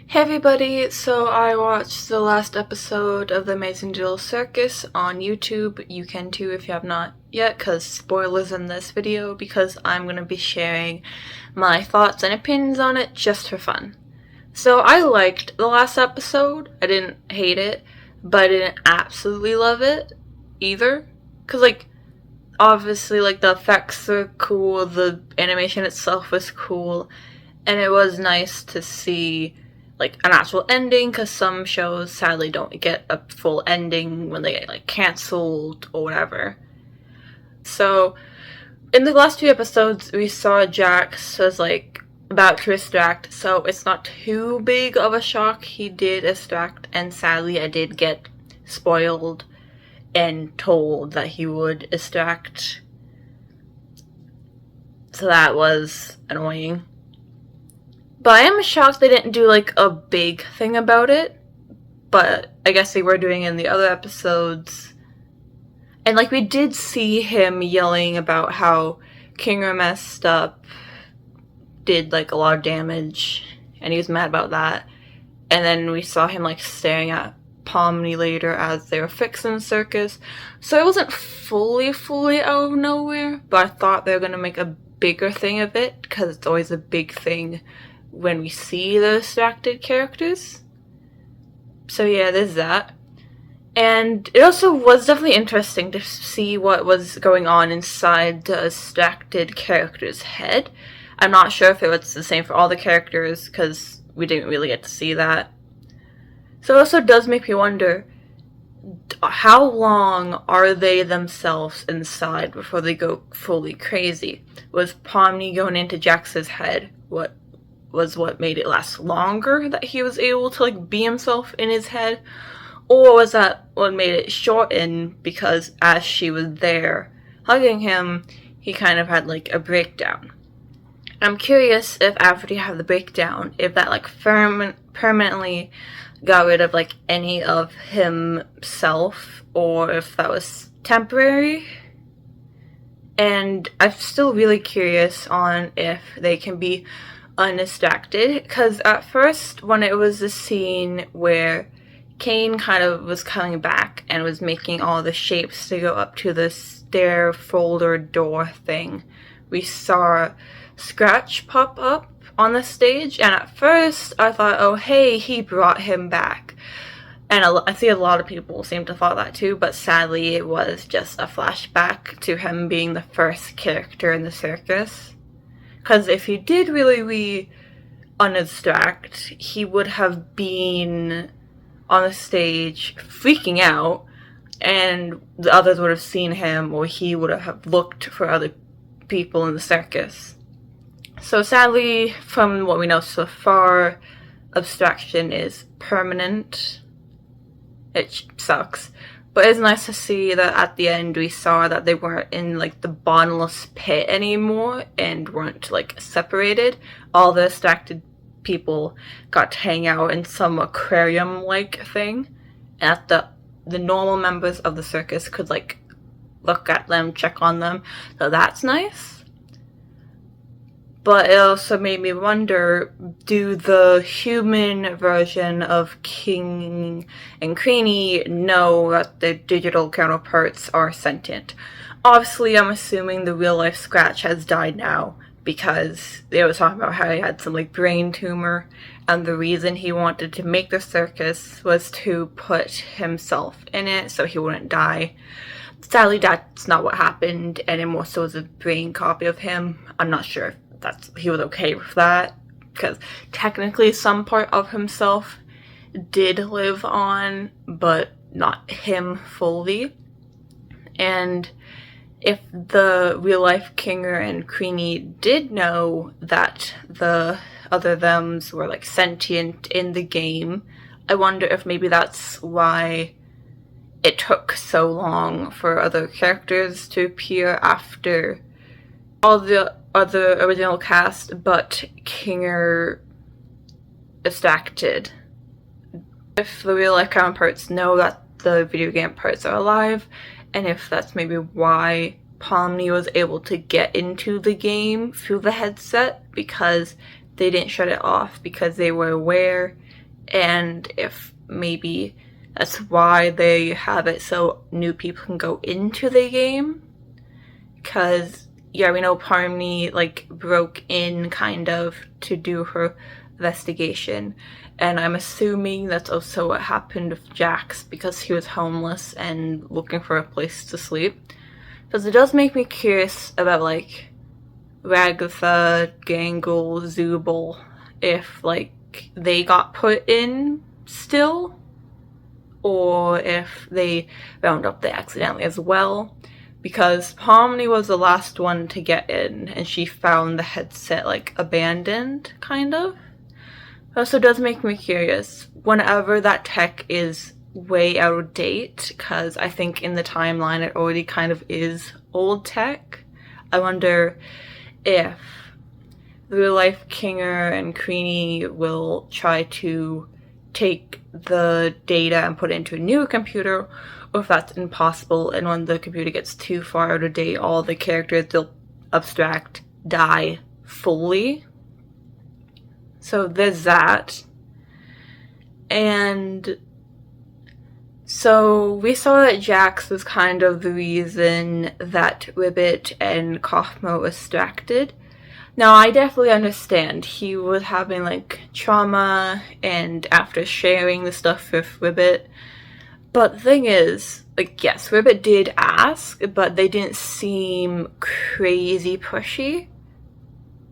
Hey everybody, so I watched the last episode of The Amazing Digital Circus on YouTube. You can too if you have not yet, because spoilers in this video, because I'm going to be sharing my thoughts and opinions on it just for fun. So I liked the last episode. I didn't hate it, but I didn't absolutely love it either. Because obviously the effects are cool, the animation itself was cool, and it was nice to see an actual ending, because some shows sadly don't get a full ending when they get canceled or whatever. So in the last two episodes we saw Jax was about to extract, so it's not too big of a shock he did extract, and sadly I did get spoiled and told that he would extract, so that was annoying. But I am shocked they didn't do a big thing about it, but I guess they were doing it in the other episodes. And we did see him yelling about how Kinger messed up, did a lot of damage, and he was mad about that. And then we saw him staring at Pomni later as they were fixing the circus. So it wasn't fully out of nowhere, but I thought they were going to make a bigger thing of it, because it's always a big thing when we see the distracted characters. So yeah, there's that. And it also was definitely interesting to see what was going on inside the distracted character's head. I'm not sure if it was the same for all the characters, because we didn't really get to see that. So it also does make me wonder, how long are they themselves inside before they go fully crazy? Was Pomni going into Jax's head what made it last longer, that he was able to be himself in his head? Or was that what made it shorten, because as she was there hugging him, he kind of had a breakdown? I'm curious if after you have the breakdown, if that permanently got rid of any of himself, or if that was temporary. And I'm still really curious on if they can be undistracted, because at first when it was the scene where Kane kind of was coming back and was making all the shapes to go up to the stair folder door thing, we saw Scratch pop up on the stage, and at first I thought, oh hey, he brought him back. And I see a lot of people seem to thought that too, but sadly it was just a flashback to him being the first character in the circus. Because if he did really undistract, he would have been on the stage freaking out, and the others would have seen him, or he would have looked for other people in the circus. So sadly, from what we know so far, abstraction is permanent. It sucks. But it's nice to see that at the end we saw that they weren't in the bottomless pit anymore and weren't separated. All the distracted people got to hang out in some aquarium-like thing. And that the normal members of the circus could look at them, check on them. So that's nice. But it also made me wonder, do the human version of King and Queenie know that their digital counterparts are sentient? Obviously, I'm assuming the real-life Scratch has died now, because they were talking about how he had some brain tumor, and the reason he wanted to make the circus was to put himself in it so he wouldn't die. Sadly, that's not what happened, and it more so was a brain copy of him. I'm not sure if he was okay with that, because technically some part of himself did live on, but not him fully. And if the real-life Kinger and Queenie did know that the other thems were sentient in the game, I wonder if maybe that's why it took so long for other characters to appear after all the other original cast, but Kinger distracted. If the real life counterparts know that the video game parts are alive, and if that's maybe why Pomni was able to get into the game through the headset, because they didn't shut it off because they were aware, and if maybe that's why they have it so new people can go into the game. Because, yeah, we know Parmney, like, broke in, kind of, to do her investigation. And I'm assuming that's also what happened with Jax, because he was homeless and looking for a place to sleep. Because it does make me curious about, like, Ragatha, Gangle, Zubul, if, like, they got put in still, or if they round up there accidentally as well. Because Pomni was the last one to get in, and she found the headset, like, abandoned, kind of. It also does make me curious, whenever that tech is way out of date, because I think in the timeline it already kind of is old tech, I wonder if the real-life Kinger and Queenie will try to take the data and put it into a new computer, or if that's impossible, and when the computer gets too far out of date, all the characters they'll abstract die fully. So there's that. And so we saw that Jax was kind of the reason that Ribbit and Kaufmo was distracted. Now, I definitely understand. He was having, like, trauma, and after sharing the stuff with Ribbit. But the thing is, like, yes, Ribbit did ask, but they didn't seem crazy pushy.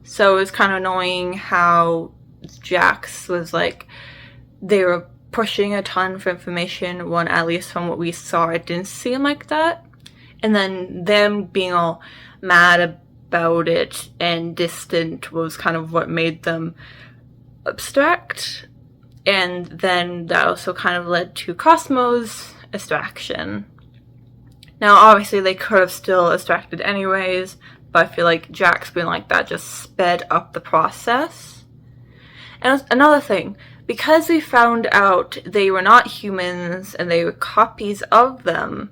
So it was kind of annoying how Jax was, like, they were pushing a ton of information when, at least from what we saw, it didn't seem like that. And then them being all mad about it and distant was kind of what made them abstract. And then that also kind of led to Cosmo's abstraction. Now, obviously, they could have still abstracted anyways, but I feel like Jax being like that just sped up the process. And another thing, because we found out they were not humans and they were copies of them,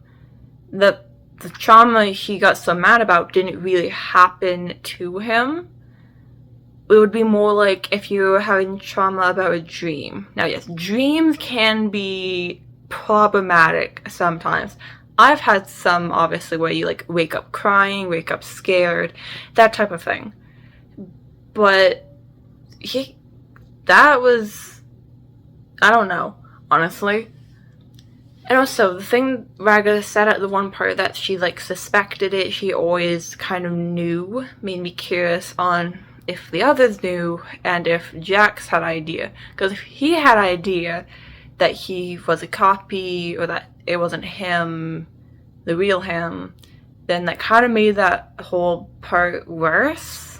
the trauma he got so mad about didn't really happen to him. It would be more like if you were having trauma about a dream. Now, yes, dreams can be problematic sometimes. I've had some, obviously, where you, like, wake up crying, wake up scared, that type of thing. But that was, I don't know, honestly. And also, the thing Raga said at the one part that she, like, suspected it, she always kind of knew, made me curious on if the others knew, and if Jax had idea. Because if he had idea that he was a copy, or that it wasn't him, the real him, then that kind of made that whole part worse.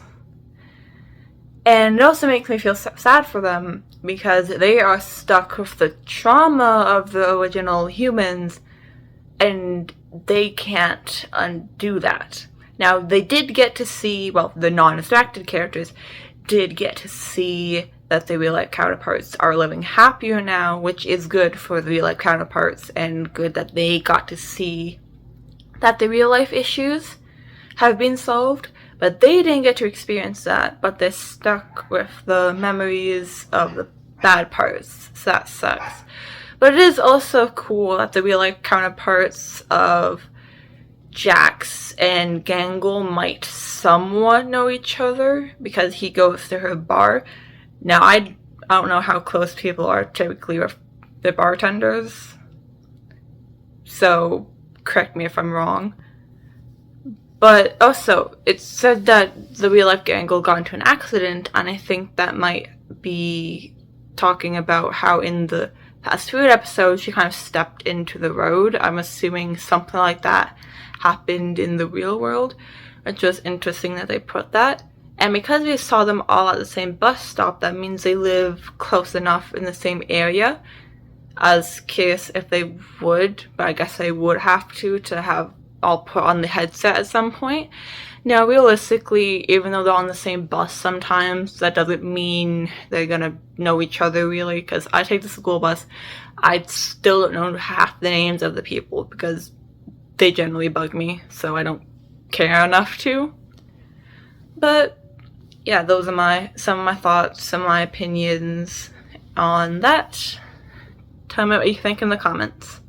And it also makes me feel sad for them, because they are stuck with the trauma of the original humans, and they can't undo that. Now, they did get to see, well, the non-distracted characters did get to see that the real-life counterparts are living happier now, which is good for the real-life counterparts, and good that they got to see that the real-life issues have been solved, but they didn't get to experience that, but they're stuck with the memories of the bad parts, so that sucks. But it is also cool that the real-life counterparts of Jax and Gangle might somewhat know each other, because he goes to her bar. Now, I don't know how close people are typically with the bartenders, so correct me if I'm wrong. But also, it said that the real-life Gangle got into an accident, and I think that might be talking about how in the past few episodes she kind of stepped into the road. I'm assuming something like that happened in the real world, which was interesting that they put that. And because we saw them all at the same bus stop, that means they live close enough in the same area. I was curious if they would, but I guess they would have to have all put on the headset at some point. Now, realistically, even though they're on the same bus sometimes, that doesn't mean they're gonna know each other, really, because I take the school bus. I still don't know half the names of the people, because they generally bug me, so I don't care enough to. But yeah, those are some of my thoughts, some of my opinions on that. Tell me what you think in the comments.